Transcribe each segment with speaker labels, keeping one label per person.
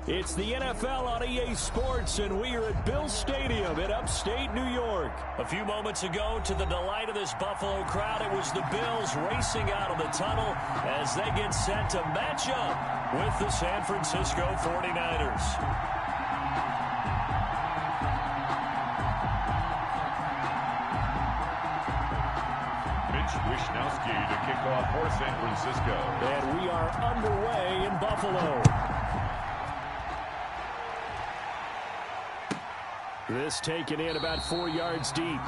Speaker 1: It's the NFL on EA Sports, and we are at Bill Stadium in upstate New York. A few moments ago, to the delight of this Buffalo crowd, it was the Bills racing out of the tunnel as they get set to match up with the San Francisco 49ers.
Speaker 2: Wishnowski to kick off for San Francisco.
Speaker 1: And we are underway in Buffalo. This taken in about 4 yards deep.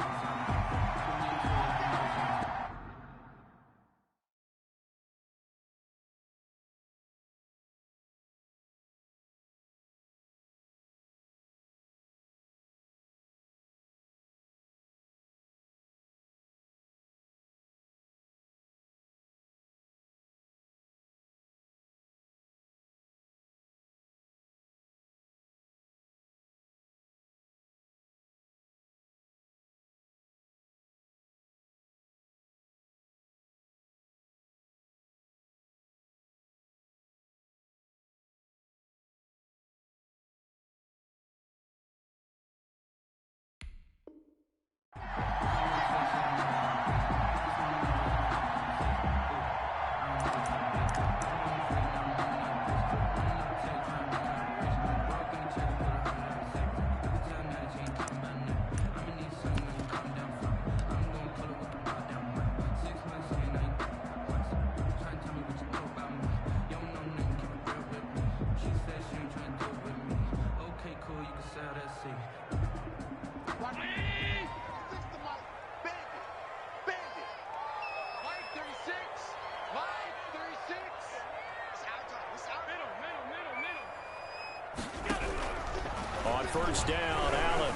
Speaker 1: On first down, Allen.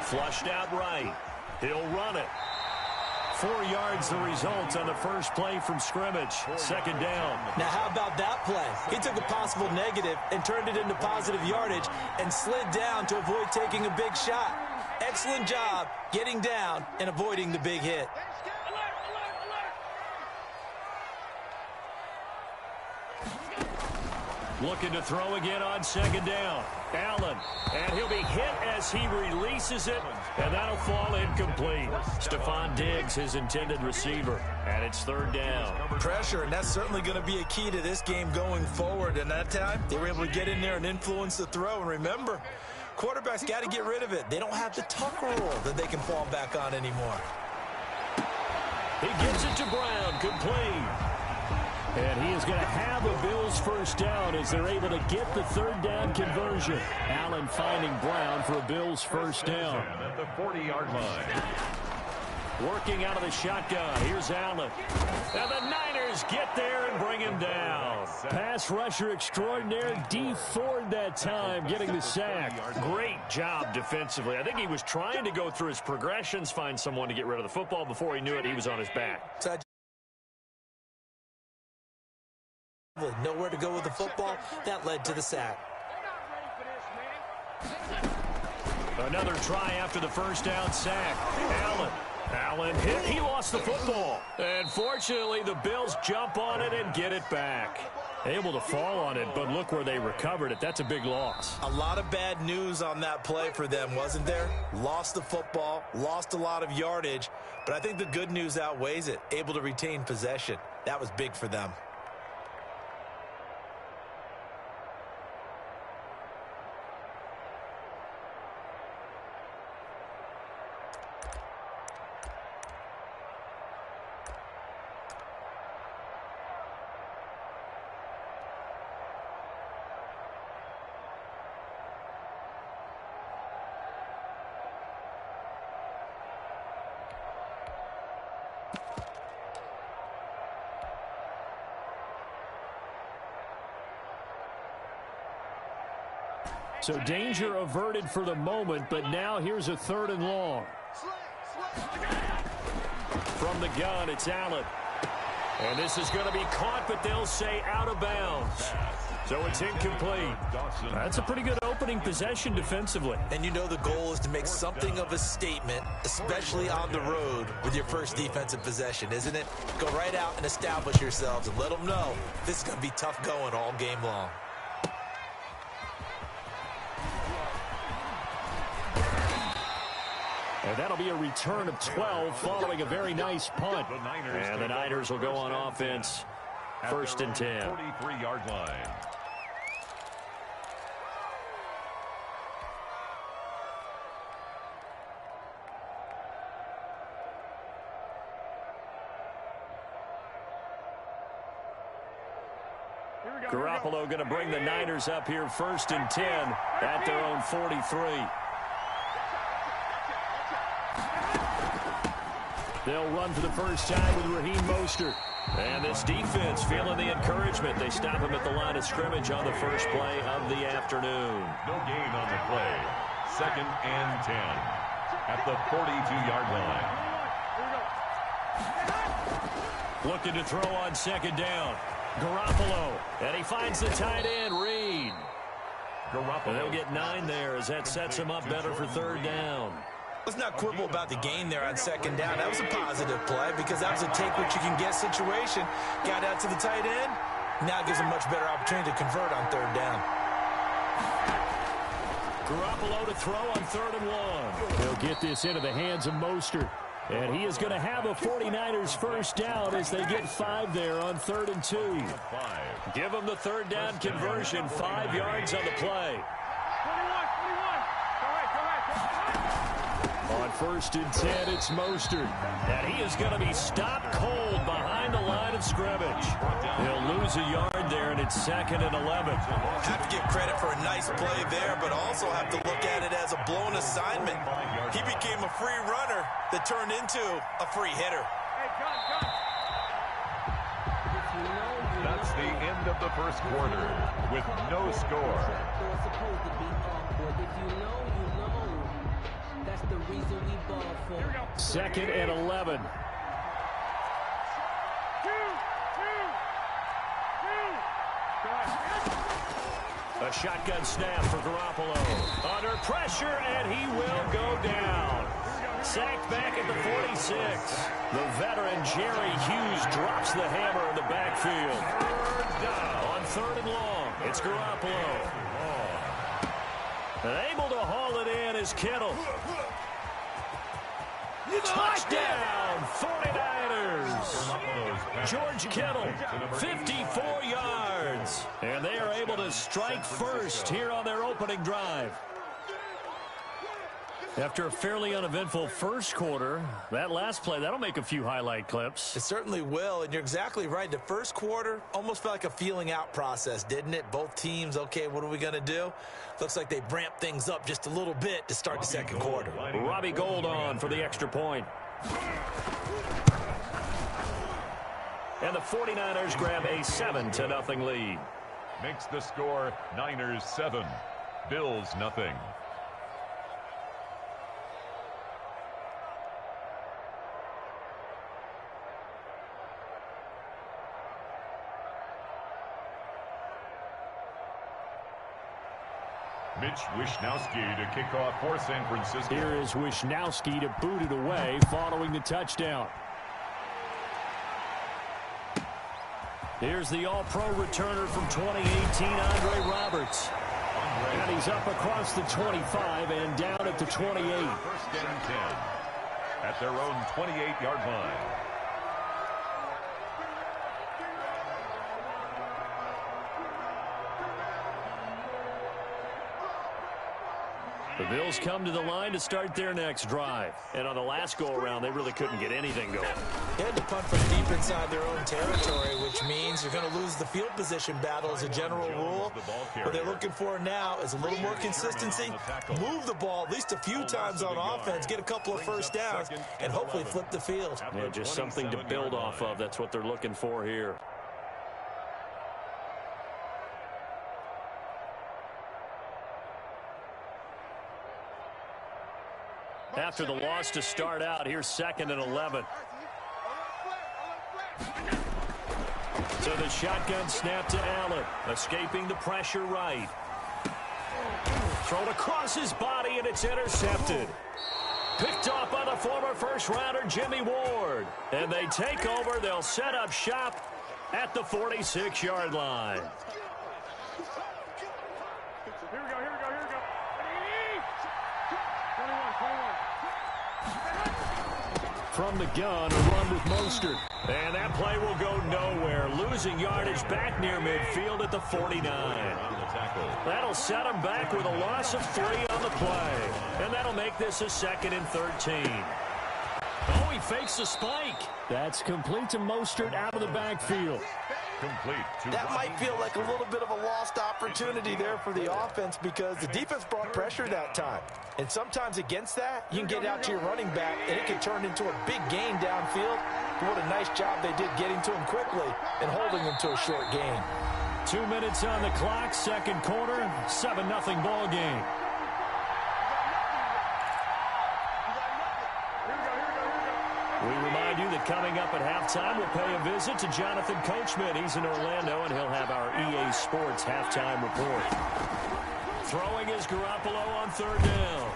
Speaker 1: Flushed out right. He'll run it. 4 yards the result on the first play from scrimmage. Second down.
Speaker 3: Now how about that play? He took a possible negative and turned it into positive yardage and slid down to avoid taking a big shot. Excellent job getting down and avoiding the big hit.
Speaker 1: Looking to throw again on second down. Allen, and he'll be hit as he releases it, and that'll fall incomplete. Stephon Diggs, his intended receiver, and it's third down.
Speaker 3: Pressure, and that's certainly going to be a key to this game going forward. And that time, they were able to get in there and influence the throw. And remember, quarterbacks got to get rid of it. They don't have the tuck rule that they can fall back on anymore.
Speaker 1: He gives it to Brown, complete. And he is going to have a Bills first down as they're able to get the third down conversion. Allen finding Brown for a Bills first down.
Speaker 2: At the 40-yard line.
Speaker 1: Working out of the shotgun. Here's Allen. And the Niners get there and bring him down. Pass rusher extraordinaire, D. Ford that time getting the sack. Great job defensively. I think he was trying to go through his progressions, find someone to get rid of the football. Before he knew it, he was on his back.
Speaker 3: Nowhere to go with the football. That led to the sack.
Speaker 1: Another try after the first down sack. Allen hit. He lost the football. And fortunately, the Bills jump on it and get it back. Able to fall on it, but look where they recovered it. That's a big loss.
Speaker 3: A lot of bad news on that play for them, wasn't there? Lost the football, lost a lot of yardage, but I think the good news outweighs it. Able to retain possession. That was big for them.
Speaker 1: So danger averted for the moment, but now here's a third and long. From the gun, it's Allen. And this is going to be caught, but they'll say out of bounds. So it's incomplete. That's a pretty good opening possession defensively.
Speaker 3: And you know the goal is to make something of a statement, especially on the road with your first defensive possession, isn't it? Go right out and establish yourselves and let them know this is going to be tough going all game long.
Speaker 1: And that'll be a return of 12 following a very nice punt. And the Niners will go on offense. First and 10.
Speaker 2: 43-yard line.
Speaker 1: Garoppolo going to bring the Niners up here first and 10 at their own 43. They'll run for the first time with Raheem Mostert. And this defense feeling the encouragement. They stop him at the line of scrimmage on the first play of the afternoon.
Speaker 2: No gain on the play. Second and 10 at the 42-yard line.
Speaker 1: Looking to throw on second down. Garoppolo, and he finds the tight end, Reed. And they'll get 9 there as that sets him up better for third down.
Speaker 3: Let's not quibble about the gain there on second down. That was a positive play because that was a take-what-you-can-get situation. Got out to the tight end. Now gives him much better opportunity to convert on third down.
Speaker 1: Garoppolo to throw on third and 1. He'll get this into the hands of Mostert. And he is going to have a 49ers first down as they get 5 there on third and 2. Give them the third down conversion, 5 yards on the play. On first and 10, it's Mostert. And he is going to be stopped cold behind the line of scrimmage. He'll lose a yard there, and it's second and 11.
Speaker 3: Have to give credit for a nice play there, but also have to look at it as a blown assignment. He became a free runner that turned into a free hitter.
Speaker 2: That's the end of the first quarter with no score.
Speaker 1: Second and 11. A shotgun snap for Garoppolo. Under pressure, and he will go down. Sacked back at the 46. The veteran Jerry Hughes drops the hammer in the backfield. On third and long, it's Garoppolo. And able to haul it in is Kittle. Touchdown, 49ers. George Kittle, 54 yards. And they are able to strike first here on their opening drive. After a fairly uneventful first quarter, that last play, that'll make a few highlight clips.
Speaker 3: It certainly will, and you're exactly right. The first quarter almost felt like a feeling out process, didn't it? Both teams, okay, what are we going to do? Looks like they ramped things up just a little bit to start the second quarter.
Speaker 1: Robbie Gould on for the extra point. And the 49ers grab a 7-0 lead.
Speaker 2: Makes the score Niners 7, Bills nothing. Mitch Wishnowsky to kick off for San Francisco.
Speaker 1: Here is Wishnowsky to boot it away following the touchdown. Here's the All-Pro returner from 2018, Andre Roberts. And he's up across the 25 and down at the 28.
Speaker 2: First and 10 at their own 28-yard line.
Speaker 1: The Bills come to the line to start their next drive. And on the last go-around, they really couldn't get anything going.
Speaker 3: They had to punt from deep inside their own territory, which means you're going to lose the field position battle as a general rule. What they're looking for now is a little more consistency, move the ball at least a few times on offense, get a couple of first downs, and hopefully flip the field.
Speaker 1: Yeah, just something to build off of. That's what they're looking for here. After the loss to start out, here's second and 11. So the shotgun snap to Allen, escaping the pressure right. Thrown across his body, and it's intercepted. Picked off by the former first-rounder Jimmy Ward. And they take over. They'll set up shop at the 46-yard line. from the gun, a run with Mostert. And that play will go nowhere. Losing yardage back near midfield at the 49. That'll set him back with a loss of 3 on the play. And that'll make this a 2nd and 13. Oh, he fakes the spike. That's complete to Mostert out of the backfield.
Speaker 2: Complete.
Speaker 3: That might feel like a little bit of a lost opportunity there for the offense because the defense brought pressure that time. And sometimes against that, you can get out to your running back, and it can turn into a big gain downfield. What a nice job they did getting to him quickly and holding him to a short gain.
Speaker 1: 2 minutes on the clock, second quarter, 7-0 ball game. We remind you that coming up at halftime, we'll pay a visit to Jonathan Coachman. He's in Orlando, and he'll have our EA Sports halftime report. Throwing is Garoppolo on 3rd down.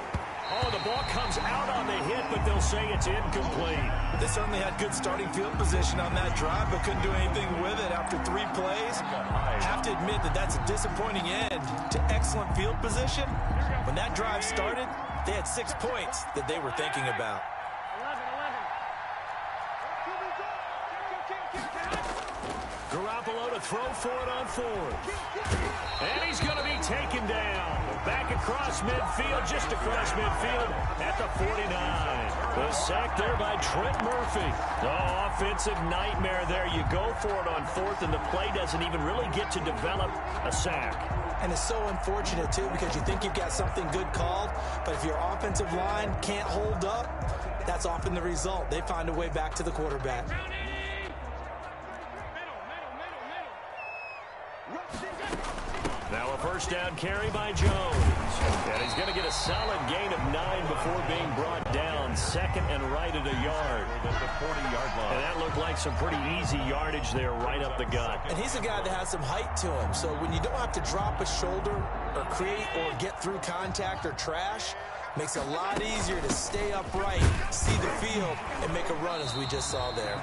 Speaker 1: Oh, the ball comes out on the hit, but they'll say it's incomplete.
Speaker 3: They certainly had good starting field position on that drive, but couldn't do anything with it after 3 plays. Have to admit that that's a disappointing end to excellent field position. When that drive started, they had 6 points that they were thinking about.
Speaker 1: Garoppolo to throw for it on 4th. And he's going to be taken down. Back across midfield, just across midfield at the 49. The sack there by Trent Murphy. Oh, offensive nightmare there. You go for it on 4th, and the play doesn't even really get to develop a sack.
Speaker 3: And it's so unfortunate, too, because you think you've got something good called, but if your offensive line can't hold up, that's often the result. They find a way back to the quarterback.
Speaker 1: Now a first down carry by Jones. And he's going to get a solid gain of 9 before being brought down. 2nd and right at a yard.
Speaker 2: At the 40-yard line.
Speaker 1: And that looked like some pretty easy yardage there right up the gut.
Speaker 3: And he's a guy that has some height to him. So when you don't have to drop a shoulder or create or get through contact or trash, makes it a lot easier to stay upright, see the field, and make a run as we just saw there.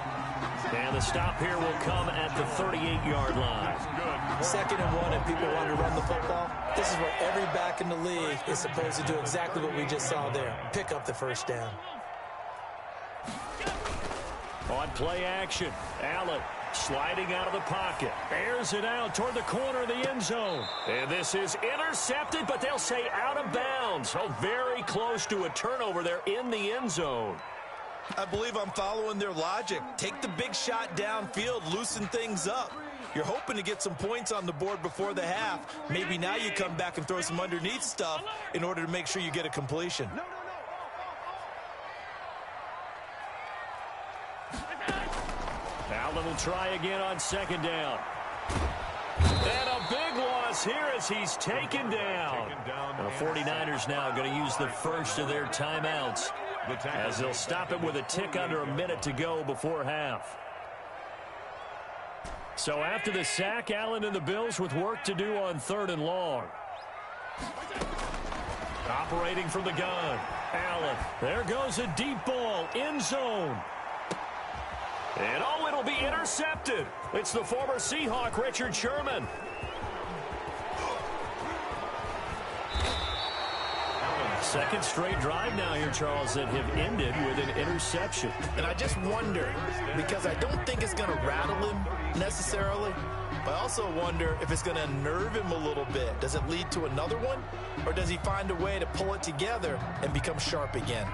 Speaker 1: And the stop here will come at the 38-yard line.
Speaker 3: 2nd and 1, and people want to run the football. This is where every back in the league is supposed to do exactly what we just saw there. Pick up the first down.
Speaker 1: On play action, Allen sliding out of the pocket. Airs it out toward the corner of the end zone. And this is intercepted, but they'll say out of bounds. So very close to a turnover there in the end zone.
Speaker 3: I believe I'm following their logic. Take the big shot downfield, loosen things up. You're hoping to get some points on the board before the half. Maybe now you come back and throw some underneath stuff in order to make sure you get a completion.
Speaker 1: Allen will try again on 2nd down. And a big loss here as he's taken down. And the 49ers now going to use the first of their timeouts, as they'll stop him with a tick under a minute to go before half. So after the sack, Allen and the Bills with work to do on 3rd and long. Operating from the gun, Allen. There goes a deep ball, end zone. And oh, it'll be intercepted. It's the former Seahawk, Richard Sherman. Second straight drive now here, Charles, that have ended with an interception.
Speaker 3: And I just wonder, because I don't think it's going to rattle him necessarily, but I also wonder if it's going to unnerve him a little bit. Does it lead to another one, or does he find a way to pull it together and become sharp again?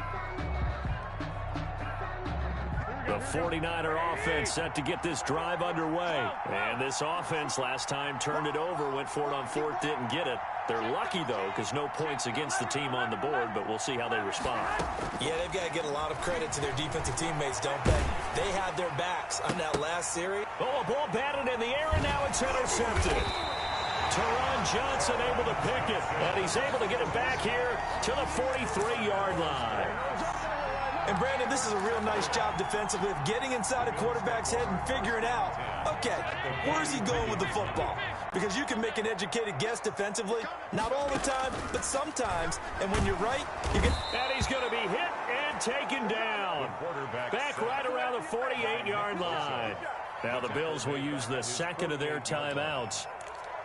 Speaker 1: The 49er offense set to get this drive underway. And this offense last time turned it over, went for it on 4th, didn't get it. They're lucky, though, because no points against the team on the board, but we'll see how they respond. Yeah, they've got to get a lot of credit to their defensive teammates, don't they? They had their backs on that last series. Oh, a ball batted in the air, and now it's intercepted. Teron Johnson able to pick it, and he's able to get it back here to the 43-yard line. And, Brandon, this is a real nice job defensively of getting inside a quarterback's head and figuring out, okay, where's he going with the football? Because you can make an educated guess defensively, not all the time, but sometimes. And when you're right, you get... And he's going to be hit and taken down. Back right around the 48-yard line. Now the Bills will use the second of their timeouts,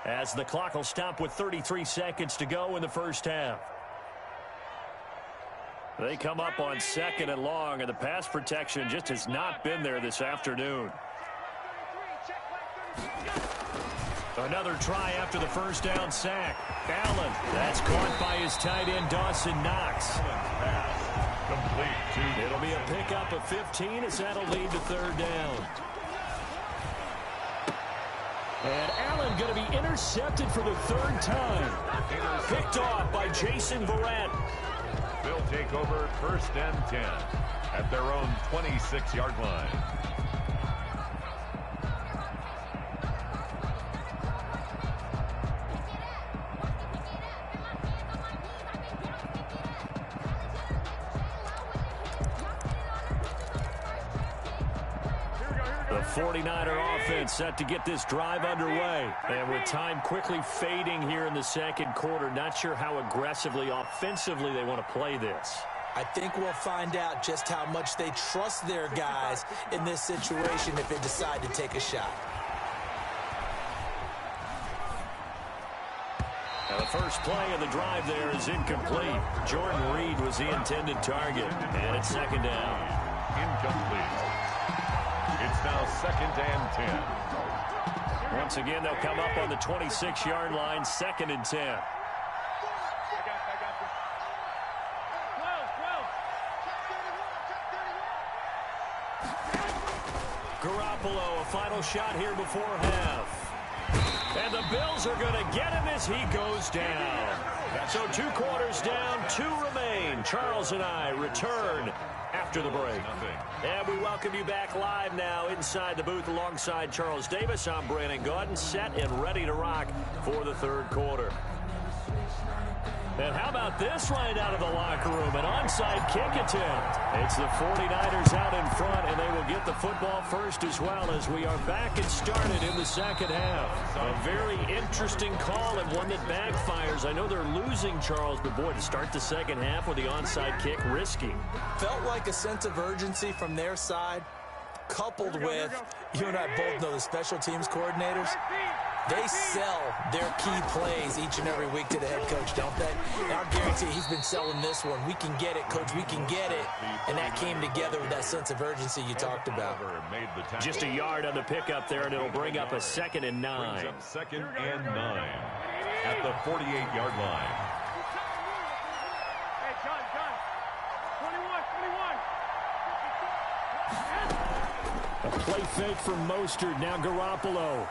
Speaker 1: as the clock will stop with 33 seconds to go in the first half. They come up on 2nd and long, and the pass protection just has not been there this afternoon. Another try after the first down sack. Allen, that's caught by his tight end, Dawson Knox.
Speaker 2: Complete.
Speaker 1: It'll be a pickup of 15 as that'll lead to 3rd down. And Allen going to be intercepted for the 3rd time. Picked off by Jason Verrett.
Speaker 2: They'll take over 1st and 10 at their own 26-yard line.
Speaker 1: The 49er offense set to get this drive underway. And with time quickly fading here in the 2nd quarter, not sure how aggressively, offensively they want to play this.
Speaker 3: I think we'll find out just how much they trust their guys in this situation if they decide to take a shot.
Speaker 1: Now the first play of the drive there is incomplete. Jordan Reed was the intended target. And it's 2nd down.
Speaker 2: Incomplete. It's now 2nd and 10.
Speaker 1: Once again, they'll come up on the 26-yard line, 2nd and 10. Garoppolo, a final shot here before half. And the Bills are going to get him as he goes down. So 2 quarters down, 2 remain. Charles and I return after the break. And we welcome you back live now inside the booth alongside Charles Davis. I'm Brandon Gaudin, set and ready to rock for the 3rd quarter. And how about this right out of the locker room? An onside kick attempt. It's the 49ers out in front, and they will get the football first as well as we are back and started in the 2nd half. A very interesting call and one that backfires. I know they're losing, Charles, but boy, to start the 2nd half with the onside kick, risky.
Speaker 3: Felt like a sense of urgency from their side, coupled with, you and I both know the special teams coordinators. They sell their key plays each and every week to the head coach, don't they? And I'll guarantee he's been selling this one. We can get it, coach, we can get it. And that came together with that sense of urgency you talked about.
Speaker 1: Just a yard on the pickup there, and it'll bring up a 2nd and 9.
Speaker 2: Brings up 2nd and 9 at the 48-yard line.
Speaker 4: Hey, John. 21.
Speaker 1: A play fake from Mostert. Now Garoppolo.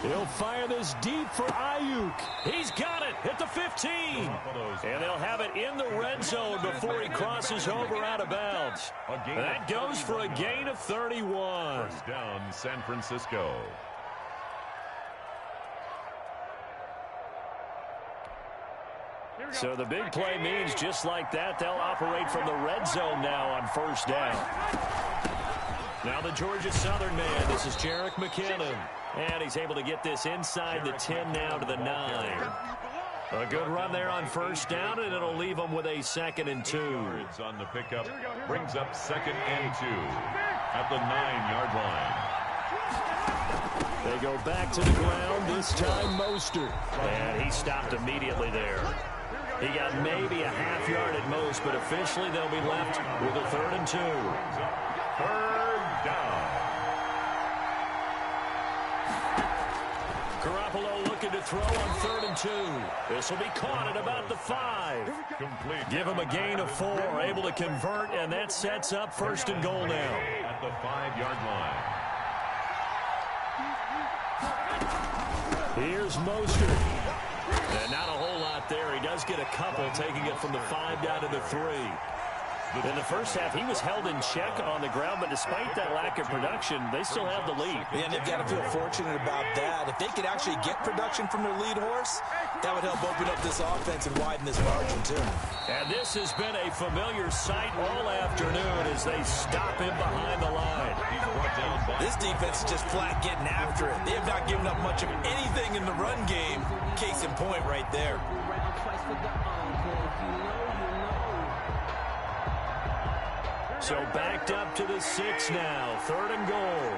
Speaker 1: He'll fire this deep for Ayuk. He's got it at the 15. And they'll have it in the red zone before he crosses over out of bounds. And that goes for a gain of 31.
Speaker 2: 1st down, San Francisco.
Speaker 1: So the big play means just like that, they'll operate from the red zone now on 1st down. Now the Georgia Southern man, this is Jerick McKinnon. And he's able to get this inside the 10 now to the 9. A good run there on 1st down, and it'll leave them with a 2nd and 2.
Speaker 2: Yards on the pickup brings up 2nd and 2 at the 9-yard line.
Speaker 1: They go back to the ground, this time Mostert. And he stopped immediately there. He got maybe a half yard at most, but officially they'll be left with a 3rd and 2.
Speaker 2: 3rd down.
Speaker 1: Garoppolo looking to throw on 3rd and 2. This will be caught at about the 5.
Speaker 2: Complete.
Speaker 1: Give him a gain of 4, able to convert, and that sets up 1st and goal now.
Speaker 2: At the 5-yard line.
Speaker 1: Here's Mostert. And not a whole lot there. He does get a couple, taking it from the 5 down to the 3. In the first half, he was held in check on the ground, but despite that lack of production, they still have the lead.
Speaker 3: And they've got to feel fortunate about that. If they could actually get production from their lead horse, that would help open up this offense and widen this margin, too.
Speaker 1: And this has been a familiar sight all afternoon as they stop him behind the line.
Speaker 3: This defense is just flat getting after it. They have not given up much of anything in the run game. Case in point right there.
Speaker 1: So backed up to the 6 now. 3rd and goal.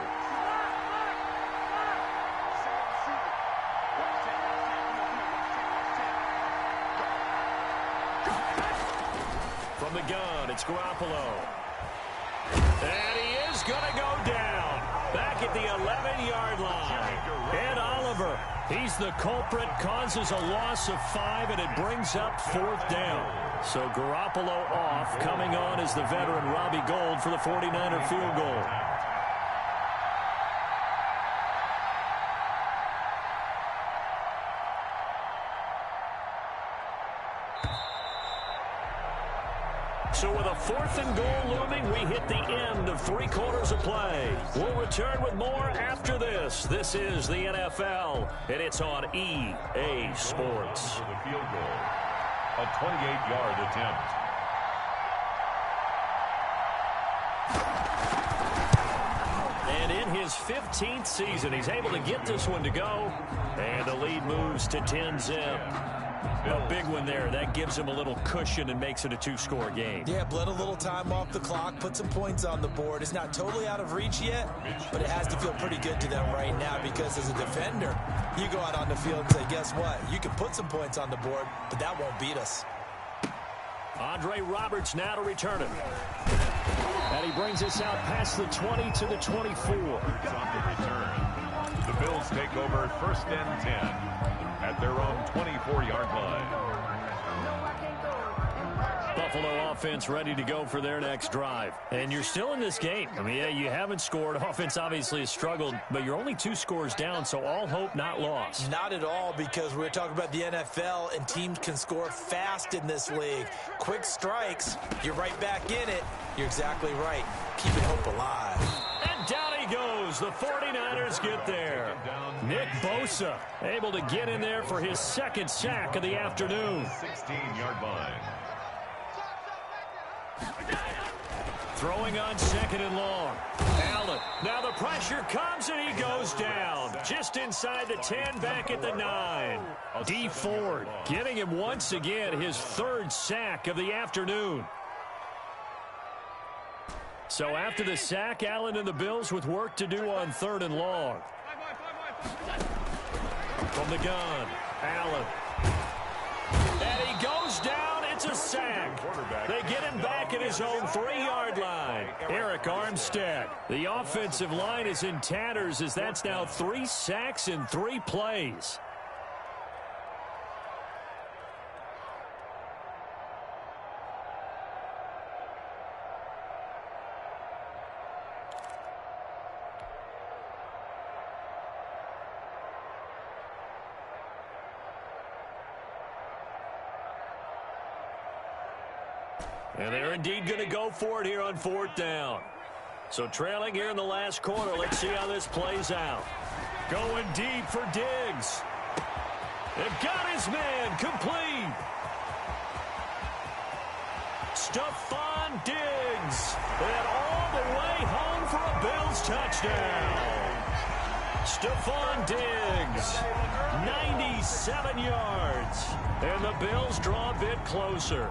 Speaker 1: From the gun, it's Garoppolo. And he is going to go down. Back at the 11-yard line. Ed Oliver, he's the culprit, causes a loss of 5, and it brings up 4th down. So Garoppolo off, coming on is the veteran Robbie Gould for the 49er field goal. So with a 4th and goal looming, we hit the end of 3 quarters of play. We'll return with more after this. This is the NFL, and it's on EA Sports.
Speaker 2: For the field goal, a 28-yard attempt.
Speaker 1: And in his 15th season, he's able to get this one to go, and the lead moves to 10-zip. A big one there. That gives him a little cushion and makes it a 2-score game.
Speaker 3: Yeah, bled a little time off the clock, put some points on the board. It's not totally out of reach yet, but it has to feel pretty good to them right now because as a defender, you go out on the field and say, guess what? You can put some points on the board, but that won't beat us.
Speaker 1: Andre Roberts now to return it. And he brings us out past the 20 to the 24.
Speaker 2: On the return, the Bills take over 1st and 10. At their own 24-yard line.
Speaker 1: Buffalo offense ready to go for their next drive. And you're still in this game. I mean, yeah, you haven't scored. Offense obviously has struggled, but you're only 2 scores down, so all hope not lost.
Speaker 3: Not at all, because we're talking about the NFL, and teams can score fast in this league. Quick strikes, you're right back in it. You're exactly right. Keeping hope alive.
Speaker 1: And down he goes. The 49ers get there. Nick Bosa able to get in there for his 2nd sack of the afternoon.
Speaker 2: 16-yard line.
Speaker 1: Throwing on 2nd and long. Allen. Now the pressure comes and he goes down. Just inside the 10, back at the 9. D. Ford getting him once again his 3rd sack of the afternoon. So after the sack, Allen and the Bills with work to do on 3rd and long. From the gun, Allen. And he goes down. It's a sack. They get him back at his own 3-yard line. Eric Armstead. The offensive line is in tatters as that's now 3 sacks in 3 plays. And they're indeed going to go for it here on 4th down. So trailing here in the last quarter. Let's see how this plays out. Going deep for Diggs. They've got his man complete. Stephon Diggs. And all the way home for a Bills touchdown. Stephon Diggs, 97 yards. And the Bills draw a bit closer.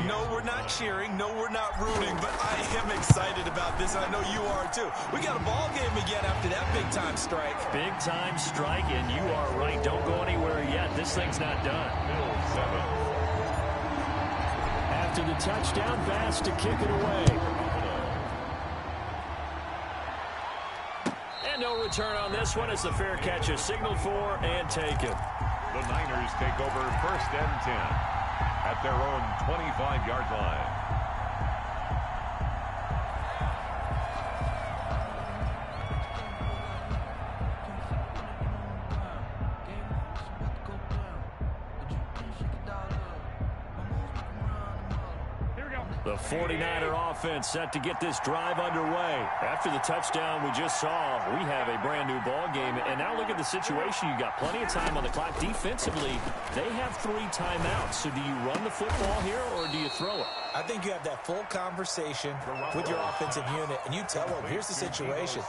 Speaker 3: No, we're not cheering. No, we're not rooting. But I am excited about this. I know you are, too. We got a ball game again after that big-time strike.
Speaker 1: Big-time strike, and you are right. Don't go anywhere yet. This thing's not done. After the touchdown, Bass to kick it away. And no return on this one as the fair catch is signaled for and taken.
Speaker 2: The Niners take over 1st and 10 at their own 25-yard line.
Speaker 1: The 49er offense set to get this drive underway. After the touchdown we just saw, we have a brand new ball game. And now look at the situation. You got plenty of time on the clock. Defensively, they have 3 timeouts. So do you run the football here or do you throw it?
Speaker 3: I think you have that full conversation with your offensive unit, and you tell them, here's the situation.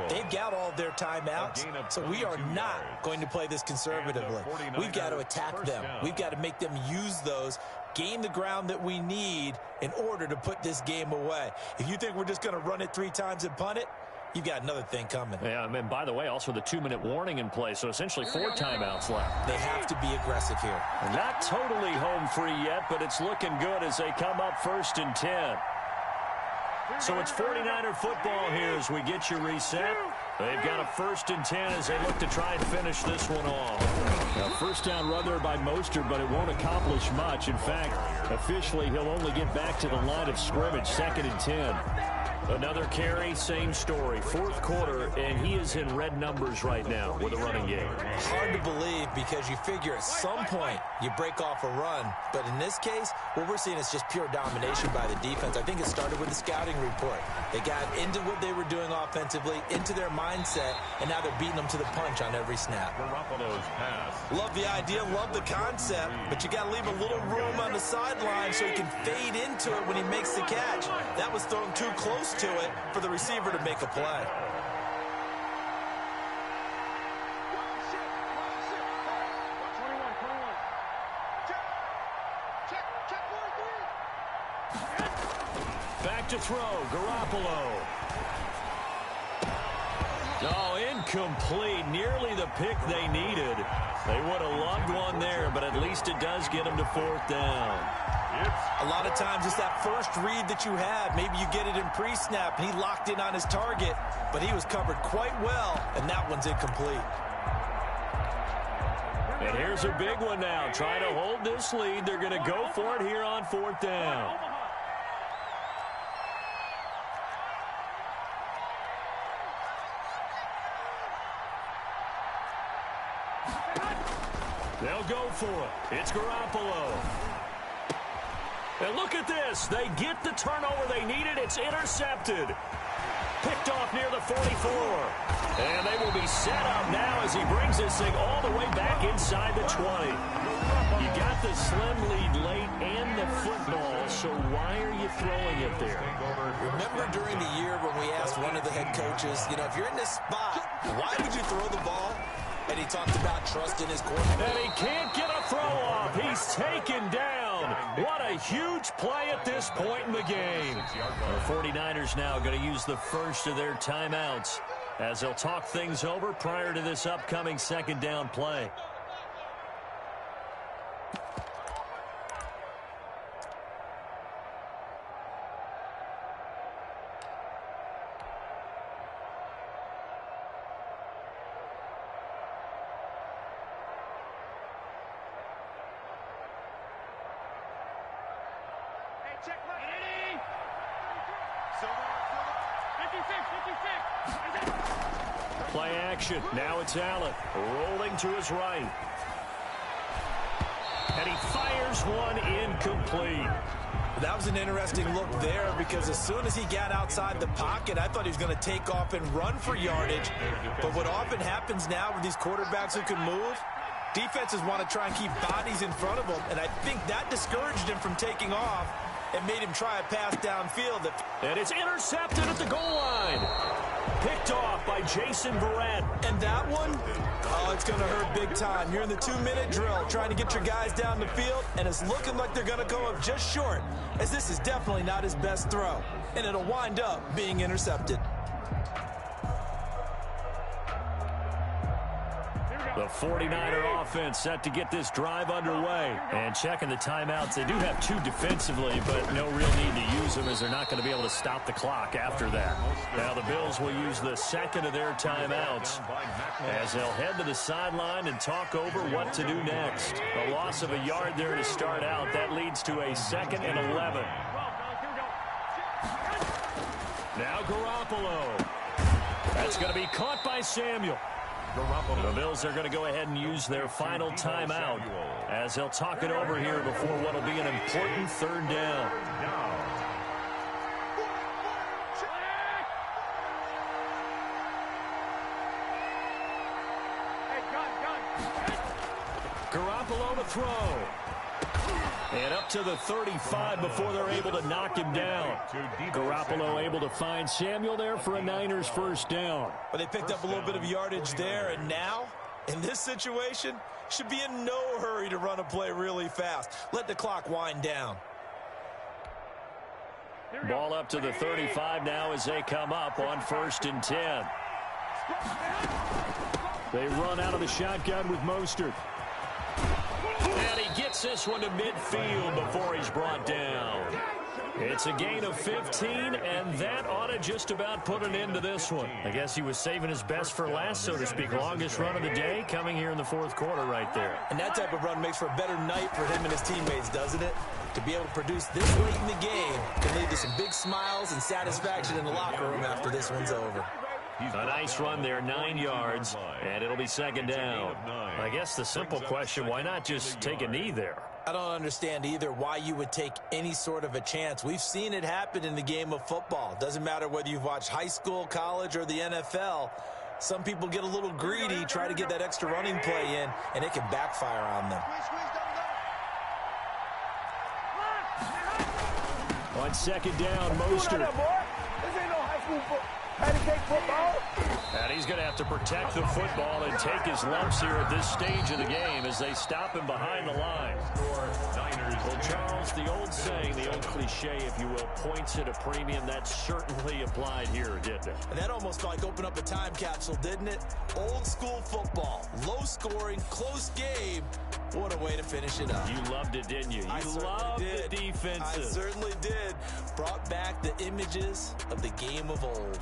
Speaker 3: They've got all their timeouts, so we are not going to play this conservatively. We've got to attack them. We've got to make them use those, gain the ground that we need in order to put this game away. If you think we're just going to run it 3 times and punt it, you've got another thing coming.
Speaker 1: Yeah, and by the way, also the 2-minute warning in play, so essentially 4 timeouts left.
Speaker 3: They have to be aggressive here.
Speaker 1: Not totally home free yet, but it's looking good as they come up 1st and 10. So it's 49er football here as we get you reset. They've got a 1st and 10 as they look to try and finish this one off. Now, first down run there by Mostert, but it won't accomplish much. In fact, officially, he'll only get back to the line of scrimmage, 2nd and 10. Another carry, same story. 4th quarter, and he is in red numbers right now with a running game.
Speaker 3: Hard to believe because you figure at some point you break off a run. But in this case, what we're seeing is just pure domination by the defense. I think it started with the scouting report. They got into what they were doing offensively, into their mindset, and now they're beating them to the punch on every snap.
Speaker 2: Garoppolo's pass.
Speaker 3: Love the idea, love the concept, but you got to leave a little room on the sideline so he can fade into it when he makes the catch. That was thrown too close to it for the receiver to make a play.
Speaker 1: Back to throw, Garoppolo. Oh, incomplete. Nearly the pick they needed. They would have loved one there, but at least it does get them to 4th down.
Speaker 3: A lot of times it's that first read that you have. Maybe you get it in pre-snap, and he locked in on his target, but he was covered quite well, and that one's incomplete.
Speaker 1: And here's a big one now. Trying to hold this lead. They're going to go for it here on 4th down. They'll go for it. It's Garoppolo. And look at this. They get the turnover they needed. It's intercepted. Picked off near the 44. And they will be set up now as he brings this thing all the way back inside the 20. You got the slim lead late and the football, so why are you throwing it there?
Speaker 3: Remember during the year when we asked one of the head coaches, you know, if you're in this spot, why would you throw the ball? And he talked about trust in his quarterback.
Speaker 1: And he can't get a throw off. He's taken down. What a huge play at this point in the game. The 49ers now going to use the first of their timeouts as they'll talk things over prior to this upcoming 2nd down play. Play action. Now it's Allen rolling to his right. And he fires one incomplete.
Speaker 3: That was an interesting look there because as soon as he got outside the pocket, I thought he was going to take off and run for yardage. But what often happens now with these quarterbacks who can move, defenses want to try and keep bodies in front of them. And I think that discouraged him from taking off and made him try a pass downfield.
Speaker 1: And it's intercepted at the goal line. Picked off by Jason Verrett.
Speaker 3: And that one, oh, it's going to hurt big time. You're in the 2-minute drill trying to get your guys down the field, and it's looking like they're going to go up just short, as this is definitely not his best throw. And it'll wind up being intercepted.
Speaker 1: The 49er offense set to get this drive underway. And checking the timeouts, they do have 2 defensively, but no real need to use them as they're not going to be able to stop the clock after that. Now the Bills will use the 2nd of their timeouts as they'll head to the sideline and talk over what to do next. A loss of a yard there to start out. That leads to a 2nd and 11. Now Garoppolo. That's going to be caught by Samuel. The Bills are going to go ahead and use their final timeout as they'll talk it over here before what will be an important 3rd down. Garoppolo to throw. And up to the 35 before they're able to knock him down. Garoppolo able to find Samuel there for a Niners 1st down.
Speaker 3: But they picked up a little bit of yardage there, and now, in this situation, should be in no hurry to run a play really fast. Let the clock wind down.
Speaker 1: Ball up to the 35 now as they come up on 1st and 10. They run out of the shotgun with Mostert. And he gets this one to midfield before he's brought down. It's a gain of 15, and that ought to just about put an end to this one. I guess he was saving his best for last, so to speak. Longest run of the day coming here in the 4th quarter right there.
Speaker 3: And that type of run makes for a better night for him and his teammates, doesn't it? To be able to produce this late in the game can lead to some big smiles and satisfaction in the locker room after this one's over.
Speaker 1: A nice run there, 9 yards, and it'll be 2nd down. I guess the simple question, why not just take a knee there?
Speaker 3: I don't understand either why you would take any sort of a chance. We've seen it happen in the game of football. Doesn't matter whether you've watched high school, college, or the NFL. Some people get a little greedy, try to get that extra running play in, and it can backfire on them.
Speaker 1: On 2nd down, Mostert.
Speaker 4: This ain't no high school football.
Speaker 1: And he's going to have to protect the football and take his lumps here at this stage of the game as they stop him behind the line. Well, Charles, the old saying, the old cliche, if you will, points at a premium, that certainly applied here, didn't it?
Speaker 3: And that almost like opened up a time capsule, didn't it? Old school football, low scoring, close game. What a way to finish it up.
Speaker 1: You loved it, didn't you? You loved the defenses.
Speaker 3: I certainly did. Brought back the images of the game of old.